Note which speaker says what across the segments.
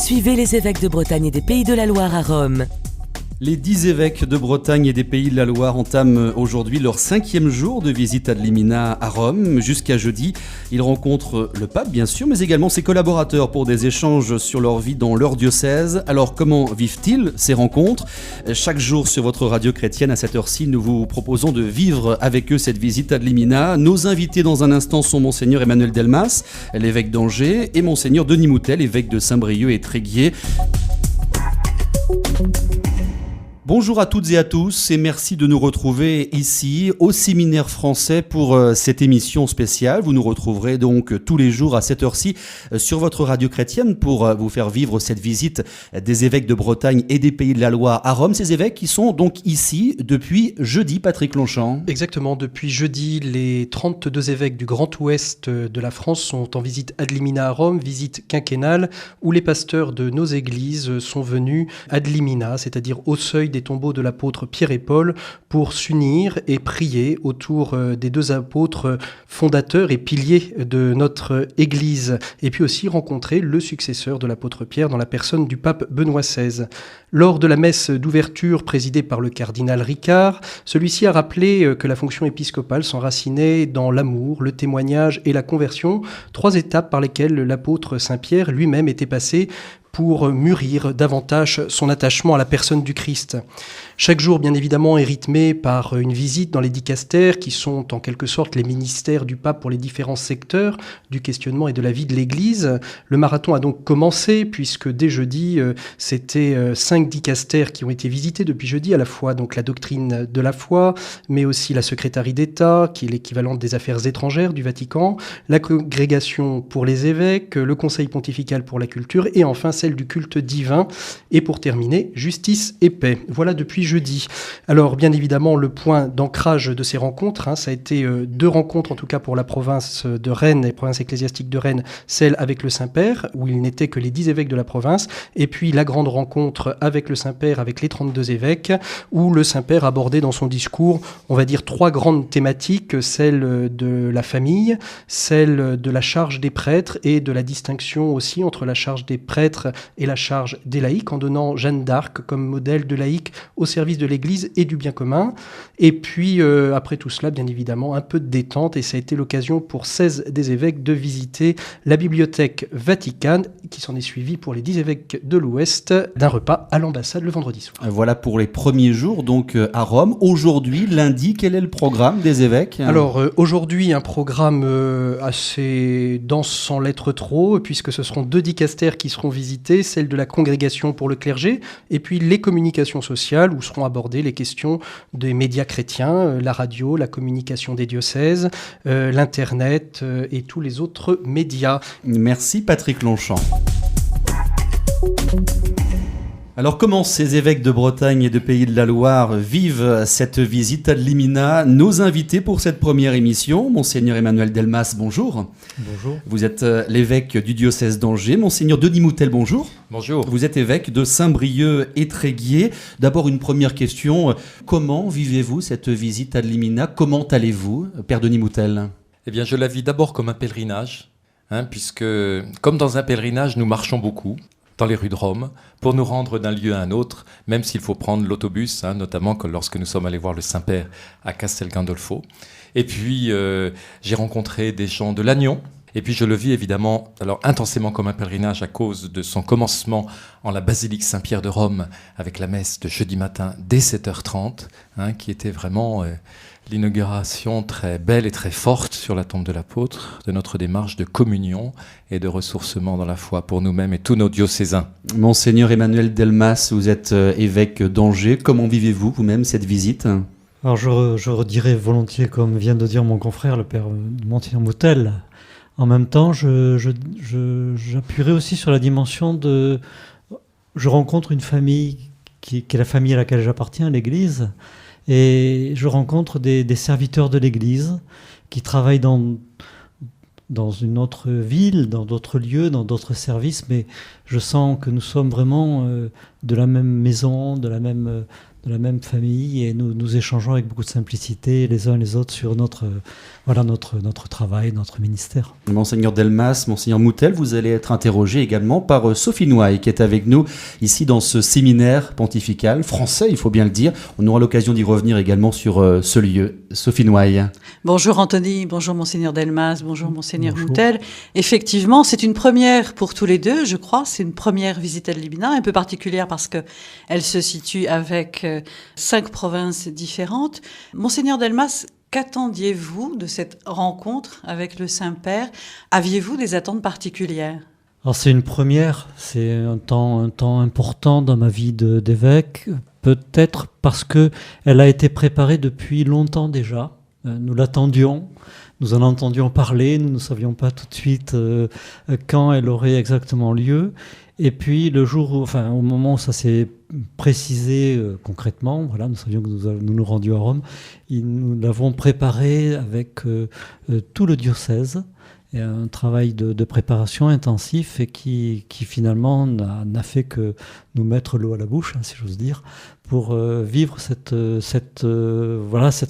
Speaker 1: Suivez les évêques de Bretagne et des Pays de la Loire à Rome.
Speaker 2: Les 10 évêques de Bretagne et des Pays de la Loire entament aujourd'hui leur 5e jour de visite ad limina à Rome. Jusqu'à jeudi, ils rencontrent le pape bien sûr, mais également ses collaborateurs pour des échanges sur leur vie dans leur diocèse. Alors comment vivent-ils ces rencontres ? Chaque jour sur votre radio chrétienne à cette heure-ci, nous vous proposons de vivre avec eux cette visite ad limina. Nos invités dans un instant sont Monseigneur Emmanuel Delmas, l'évêque d'Angers, et Monseigneur Denis Moutel, évêque de Saint-Brieuc et Tréguier. Bonjour à toutes et à tous et merci de nous retrouver ici au Séminaire français pour cette émission spéciale. Vous nous retrouverez donc tous les jours à cette heure-ci sur votre radio chrétienne pour vous faire vivre cette visite des évêques de Bretagne et des Pays de la Loire à Rome. Ces évêques qui sont donc ici depuis jeudi, Patrick Longchamp.
Speaker 3: Exactement, depuis jeudi, les 32 évêques du Grand Ouest de la France sont en visite ad limina à Rome, visite quinquennale, où les pasteurs de nos églises sont venus ad limina, c'est-à-dire au seuil des tombeaux de l'apôtre Pierre et Paul pour s'unir et prier autour des deux apôtres fondateurs et piliers de notre Église, et puis aussi rencontrer le successeur de l'apôtre Pierre dans la personne du pape Benoît XVI. Lors de la messe d'ouverture présidée par le cardinal Ricard, celui-ci a rappelé que la fonction épiscopale s'enracinait dans l'amour, le témoignage et la conversion, 3 étapes par lesquelles l'apôtre Saint-Pierre lui-même était passé pour mûrir davantage son attachement à la personne du Christ. Chaque jour, bien évidemment, est rythmé par une visite dans les dicastères qui sont en quelque sorte les ministères du pape pour les différents secteurs du questionnement et de la vie de l'Église. Le marathon a donc commencé puisque dès jeudi, c'était 5 dicastères qui ont été visités depuis jeudi, à la fois donc la doctrine de la foi, mais aussi la secrétaire d'État, qui est l'équivalent des affaires étrangères du Vatican, la congrégation pour les évêques, le conseil pontifical pour la culture et enfin celle du culte divin. Et pour terminer, justice et paix. Voilà depuis jeudi. Alors bien évidemment, le point d'ancrage de ces rencontres, ça a été 2 rencontres en tout cas pour la province de Rennes et province ecclésiastique de Rennes, celle avec le Saint-Père, où il n'était que les 10 évêques de la province, et puis la grande rencontre avec le Saint-Père, avec les 32 évêques, où le Saint-Père abordait dans son discours, on va dire 3 grandes thématiques, celle de la famille, celle de la charge des prêtres et de la distinction aussi entre la charge des prêtres et la charge des laïcs, en donnant Jeanne d'Arc comme modèle de laïque au service de l'Église et du bien commun. Et puis, après tout cela, bien évidemment, un peu de détente, et ça a été l'occasion pour 16 des évêques de visiter la bibliothèque Vaticane, qui s'en est suivi pour les 10 évêques de l'Ouest, d'un repas à l'ambassade le vendredi soir.
Speaker 2: Voilà pour les premiers jours, donc à Rome. Aujourd'hui, lundi, quel est le programme des évêques ?
Speaker 3: Alors, aujourd'hui, un programme assez dense sans l'être trop, puisque ce seront 2 dicastères qui seront visités, celle de la congrégation pour le clergé, et puis les communications sociales, où seront abordées les questions des médias chrétiens, la radio, la communication des diocèses, l'Internet et tous les autres médias.
Speaker 2: Merci Patrick Longchamp. Alors comment ces évêques de Bretagne et de Pays de la Loire vivent cette visite ad limina ? Nos invités pour cette première émission, Monseigneur Emmanuel Delmas, bonjour.
Speaker 4: Bonjour.
Speaker 2: Vous êtes l'évêque du diocèse d'Angers. Monseigneur Denis Moutel, bonjour.
Speaker 4: Bonjour.
Speaker 2: Vous êtes évêque de Saint-Brieuc et Tréguier. D'abord une première question, comment vivez-vous cette visite ad limina ? Comment allez-vous, Père Denis Moutel ?
Speaker 4: Eh bien, je la vis d'abord comme un pèlerinage, puisque, comme dans un pèlerinage, nous marchons beaucoup dans les rues de Rome pour nous rendre d'un lieu à un autre, même s'il faut prendre l'autobus, notamment lorsque nous sommes allés voir le Saint-Père à Castel Gandolfo. Et puis, j'ai rencontré des gens de Lannion. Et puis je le vis évidemment alors intensément comme un pèlerinage à cause de son commencement en la basilique Saint-Pierre de Rome avec la messe de jeudi matin dès 7h30, qui était vraiment l'inauguration très belle et très forte sur la tombe de l'apôtre de notre démarche de communion et de ressourcement dans la foi pour nous-mêmes et tous nos diocésains.
Speaker 2: Monseigneur Emmanuel Delmas, vous êtes évêque d'Angers. Comment vivez-vous vous-même cette visite ?
Speaker 5: Alors je redirais volontiers, comme vient de dire mon confrère, le père Monseigneur Moutel. En même temps, j'appuierai aussi sur la dimension de... Je rencontre une famille qui est la famille à laquelle j'appartiens, l'Église, et je rencontre des serviteurs de l'Église qui travaillent dans une autre ville, dans d'autres lieux, dans d'autres services, mais je sens que nous sommes vraiment de la même maison, de la même la même famille et nous échangeons avec beaucoup de simplicité les uns et les autres sur notre travail, notre ministère.
Speaker 2: Monseigneur Delmas, Monseigneur Moutel, vous allez être interrogé également par Sophie Noailles qui est avec nous ici dans ce séminaire pontifical français, il faut bien le dire. On aura l'occasion d'y revenir également sur ce lieu. Sophie Noailles.
Speaker 6: Bonjour Anthony, bonjour Monseigneur Delmas, bonjour Monseigneur Moutel. Effectivement, c'est une première pour tous les deux, je crois. C'est une première visite ad limina, un peu particulière parce qu'elle se situe avec 5 provinces différentes. Monseigneur Delmas, qu'attendiez-vous de cette rencontre avec le Saint-Père? Aviez-vous des attentes particulières?
Speaker 5: Alors c'est une première, c'est un temps important dans ma vie d'évêque, peut-être parce qu'elle a été préparée depuis longtemps déjà. Nous l'attendions, nous en entendions parler, nous ne savions pas tout de suite quand elle aurait exactement lieu. Et puis le jour, au moment où ça s'est précisé concrètement, voilà, nous savions que nous rendions à Rome, nous l'avons préparé avec tout le diocèse. Et un travail de préparation intensif et qui finalement n'a fait que nous mettre l'eau à la bouche, si j'ose dire, pour vivre cette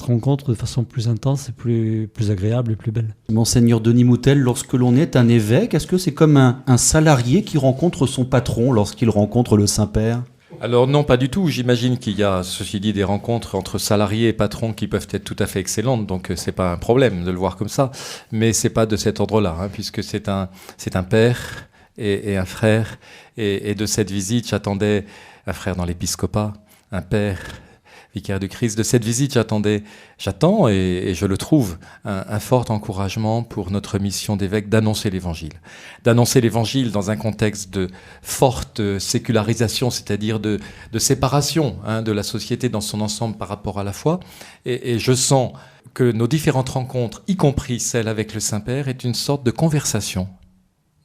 Speaker 5: rencontre de façon plus intense et plus agréable et plus belle.
Speaker 2: Monseigneur Denis Moutel, lorsque l'on est un évêque, est-ce que c'est comme un salarié qui rencontre son patron lorsqu'il rencontre le Saint-Père ?
Speaker 4: Alors non, pas du tout. J'imagine qu'il y a, ceci dit, des rencontres entre salariés et patrons qui peuvent être tout à fait excellentes, donc c'est pas un problème de le voir comme ça. Mais c'est pas de cet ordre-là, puisque c'est un père et un frère. Et de cette visite, j'attendais un frère dans l'épiscopat, un père vicaire du Christ. De cette visite, j'attends et je le trouve un fort encouragement pour notre mission d'évêque d'annoncer l'Évangile. D'annoncer l'Évangile dans un contexte de forte sécularisation, c'est-à-dire de séparation de la société dans son ensemble par rapport à la foi. Et je sens que nos différentes rencontres, y compris celle avec le Saint-Père, est une sorte de conversation,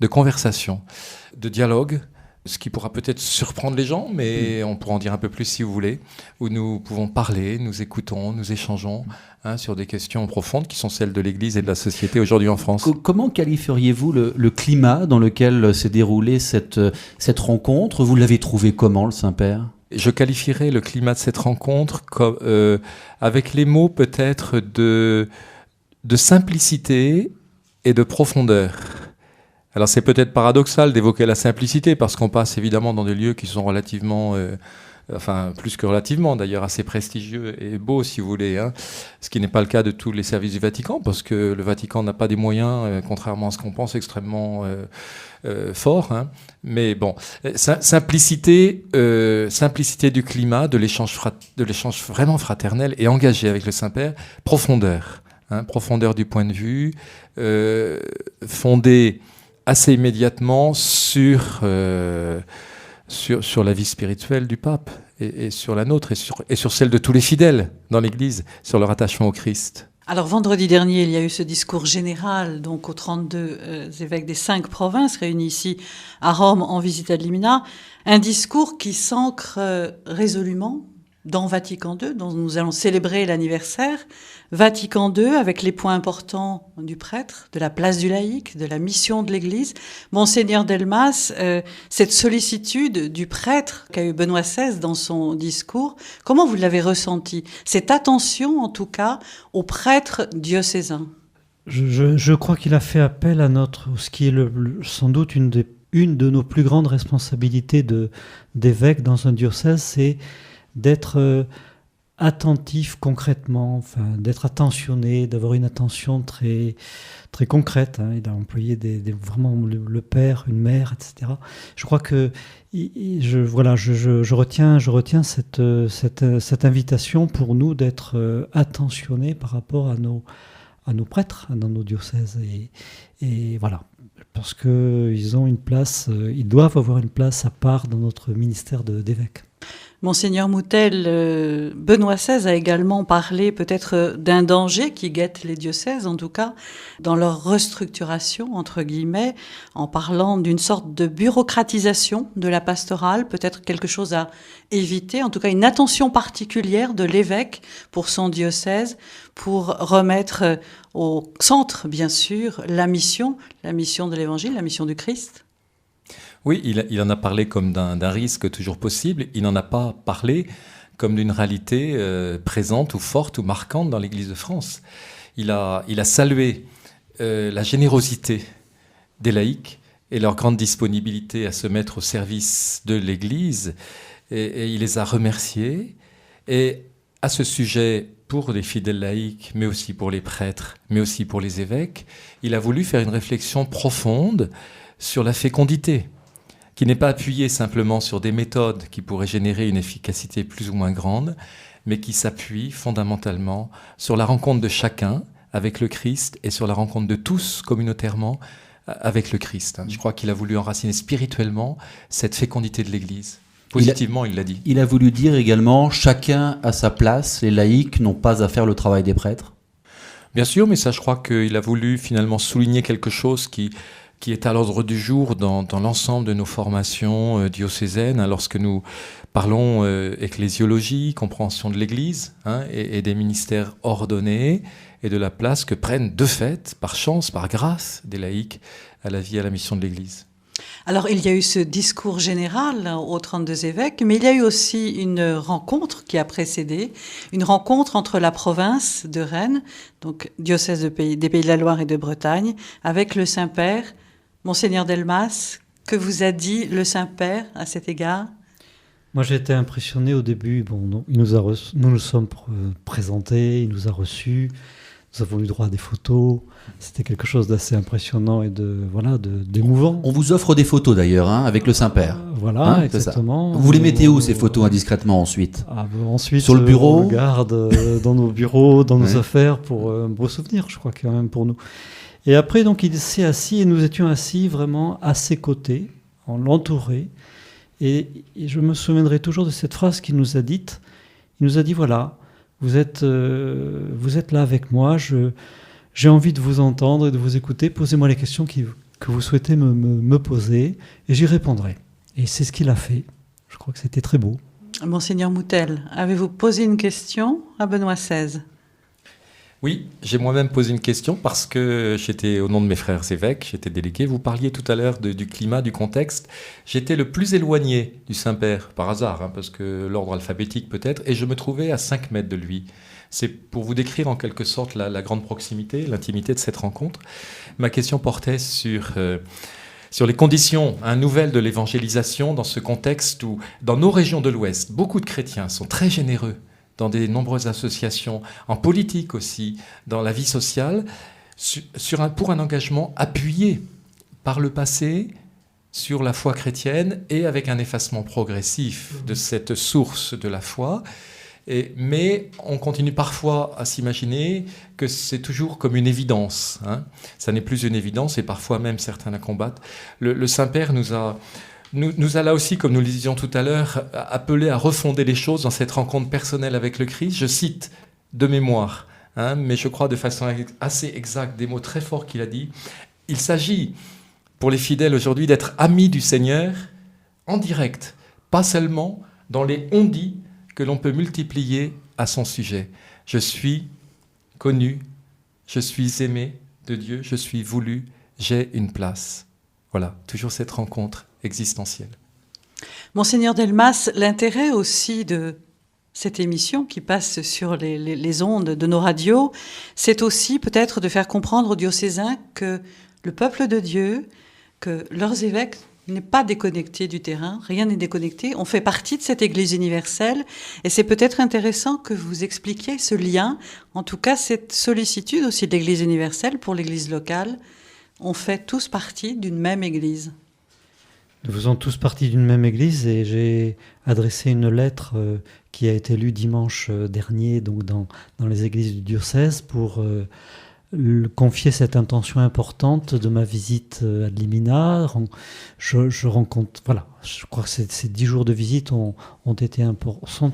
Speaker 4: de dialogue, ce qui pourra peut-être surprendre les gens, mais on pourra en dire un peu plus si vous voulez, où nous pouvons parler, nous écoutons, nous échangeons sur des questions profondes qui sont celles de l'Église et de la société aujourd'hui en France.
Speaker 2: Comment qualifieriez-vous le climat dans lequel s'est déroulée cette rencontre ? Vous l'avez trouvé comment, le Saint-Père ?
Speaker 4: Je qualifierais le climat de cette rencontre comme, avec les mots peut-être de simplicité et de profondeur. Alors c'est peut-être paradoxal d'évoquer la simplicité parce qu'on passe évidemment dans des lieux qui sont relativement, plus que relativement d'ailleurs, assez prestigieux et beaux si vous voulez, ce qui n'est pas le cas de tous les services du Vatican parce que le Vatican n'a pas des moyens, contrairement à ce qu'on pense, extrêmement forts. Mais bon, simplicité du climat, de l'échange vraiment fraternel et engagé avec le Saint-Père, profondeur du point de vue, fondé assez immédiatement sur la vie spirituelle du pape et sur la nôtre et sur celle de tous les fidèles dans l'Église, sur leur attachement au Christ.
Speaker 6: Alors vendredi dernier, il y a eu ce discours général donc aux 32 évêques des 5 provinces réunis ici à Rome en visite ad limina, un discours qui s'ancre résolument dans Vatican II, dont nous allons célébrer l'anniversaire. Vatican II, avec les points importants du prêtre, de la place du laïc, de la mission de l'Église. Monseigneur Delmas, cette sollicitude du prêtre qu'a eu Benoît XVI dans son discours, comment vous l'avez ressenti ? Cette attention, en tout cas, aux prêtres diocésains.
Speaker 5: Je crois qu'il a fait appel à ce qui est sans doute une de nos plus grandes responsabilités d'évêque dans un diocèse, c'est d'être attentif concrètement, d'être attentionné, d'avoir une attention très, très concrète. Il a employé vraiment le père, une mère, etc. Je crois que je retiens cette invitation pour nous d'être attentionnés par rapport à nos prêtres dans nos diocèses. Et voilà. Parce qu'ils ont une place, ils doivent avoir une place à part dans notre ministère d'évêque.
Speaker 6: Monseigneur Moutel, Benoît XVI a également parlé peut-être d'un danger qui guette les diocèses, en tout cas, dans leur restructuration, entre guillemets, en parlant d'une sorte de bureaucratisation de la pastorale, peut-être quelque chose à éviter, en tout cas une attention particulière de l'évêque pour son diocèse, pour remettre au centre, bien sûr, la mission de l'Évangile, la mission du Christ.
Speaker 4: Oui, il en a parlé comme d'un risque toujours possible. Il n'en a pas parlé comme d'une réalité présente ou forte ou marquante dans l'Église de France. Il a salué la générosité des laïcs et leur grande disponibilité à se mettre au service de l'Église, et il les a remerciés. Et à ce sujet, pour les fidèles laïcs, mais aussi pour les prêtres, mais aussi pour les évêques, il a voulu faire une réflexion profonde sur la fécondité, qui n'est pas appuyée simplement sur des méthodes qui pourraient générer une efficacité plus ou moins grande, mais qui s'appuie fondamentalement sur la rencontre de chacun avec le Christ et sur la rencontre de tous communautairement avec le Christ. Je crois qu'il a voulu enraciner spirituellement cette fécondité de l'Église. Positivement, il l'a dit.
Speaker 7: Il a voulu dire également, chacun à sa place, les laïcs n'ont pas à faire le travail des prêtres.
Speaker 4: Bien sûr, mais ça, je crois qu'il a voulu finalement souligner quelque chose qui est à l'ordre du jour dans l'ensemble de nos formations diocésaines, lorsque nous parlons ecclésiologie, compréhension de l'Église, et des ministères ordonnés, et de la place que prennent de fait, par chance, par grâce, des laïcs à la vie et à la mission de l'Église.
Speaker 6: Alors, il y a eu ce discours général aux 32 évêques, mais il y a eu aussi une rencontre qui a précédé, une rencontre entre la province de Rennes, donc diocèse des Pays de la Loire et de Bretagne, avec le Saint-Père. Monseigneur Delmas, que vous a dit le Saint-Père à cet égard ?
Speaker 5: Moi, j'ai été impressionné au début. Bon, nous nous sommes présentés, il nous a reçus, nous avons eu droit à des photos. C'était quelque chose d'assez impressionnant et d'émouvant.
Speaker 7: On vous offre des photos d'ailleurs, avec le Saint-Père.
Speaker 5: Voilà, exactement.
Speaker 7: Vous les mettez où, ces photos, indiscrètement, ensuite ?
Speaker 5: Ensuite,
Speaker 7: sur le bureau,
Speaker 5: on garde dans nos bureaux, dans nos affaires, pour un beau souvenir, je crois, quand même, pour nous. Et après, donc, il s'est assis et nous étions assis vraiment à ses côtés, on l'entourait. Et je me souviendrai toujours de cette phrase qu'il nous a dite. Il nous a dit, voilà, vous êtes là avec moi, j'ai envie de vous entendre et de vous écouter, posez-moi les questions que vous souhaitez me poser et j'y répondrai. Et c'est ce qu'il a fait. Je crois que c'était très beau.
Speaker 6: Monseigneur Moutel, avez-vous posé une question à Benoît XVI ?
Speaker 4: Oui, j'ai moi-même posé une question parce que j'étais, au nom de mes frères évêques, j'étais délégué. Vous parliez tout à l'heure du climat, du contexte. J'étais le plus éloigné du Saint-Père, par hasard, parce que l'ordre alphabétique peut-être, et je me trouvais à 5 mètres de lui. C'est pour vous décrire en quelque sorte la grande proximité, l'intimité de cette rencontre. Ma question portait sur les conditions nouvelles de l'évangélisation dans ce contexte où, dans nos régions de l'Ouest, beaucoup de chrétiens sont très généreux dans des nombreuses associations, en politique aussi, dans la vie sociale, pour un engagement appuyé par le passé sur la foi chrétienne et avec un effacement progressif de cette source de la foi. Mais on continue parfois à s'imaginer que c'est toujours comme une évidence. Ça n'est plus une évidence et parfois même certains la combattent. Le Saint-Père nous a là aussi, comme nous le disions tout à l'heure, appelé à refonder les choses dans cette rencontre personnelle avec le Christ. Je cite de mémoire, mais je crois de façon assez exacte, des mots très forts qu'il a dit. Il s'agit pour les fidèles aujourd'hui d'être amis du Seigneur en direct, pas seulement dans les on-dit que l'on peut multiplier à son sujet. Je suis connu, je suis aimé de Dieu, je suis voulu, j'ai une place. Voilà, toujours cette rencontre existentielle.
Speaker 6: Monseigneur Delmas, l'intérêt aussi de cette émission qui passe sur les ondes de nos radios, c'est aussi peut-être de faire comprendre aux diocésains que le peuple de Dieu, que leurs évêques n'est pas déconnecté du terrain, rien n'est déconnecté, on fait partie de cette Église universelle et c'est peut-être intéressant que vous expliquiez ce lien, en tout cas cette sollicitude aussi de l'Église universelle pour l'Église locale. On fait tous partie d'une même Église.
Speaker 5: Nous faisons tous partie d'une même Église et j'ai adressé une lettre qui a été lue dimanche dernier donc dans les églises du diocèse pour confier cette intention importante de ma visite à Limina. Je rencontre, voilà, je crois que ces 10 jours de visite sont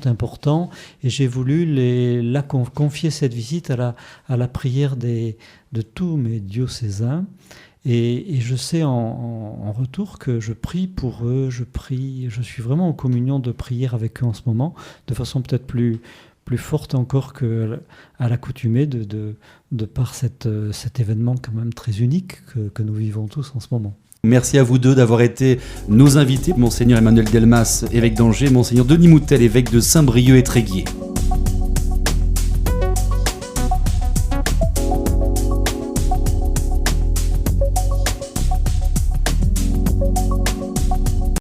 Speaker 5: importants et j'ai voulu confier cette visite à la prière de tous mes diocésains. Et je sais en retour que je prie pour eux, je suis vraiment en communion de prière avec eux en ce moment, de façon peut-être plus forte encore qu'à l'accoutumée de par cet événement quand même très unique que nous vivons tous en ce moment.
Speaker 2: Merci à vous deux d'avoir été nos invités, Monseigneur Emmanuel Delmas, évêque d'Angers, Monseigneur Denis Moutel, évêque de Saint-Brieuc et Tréguier.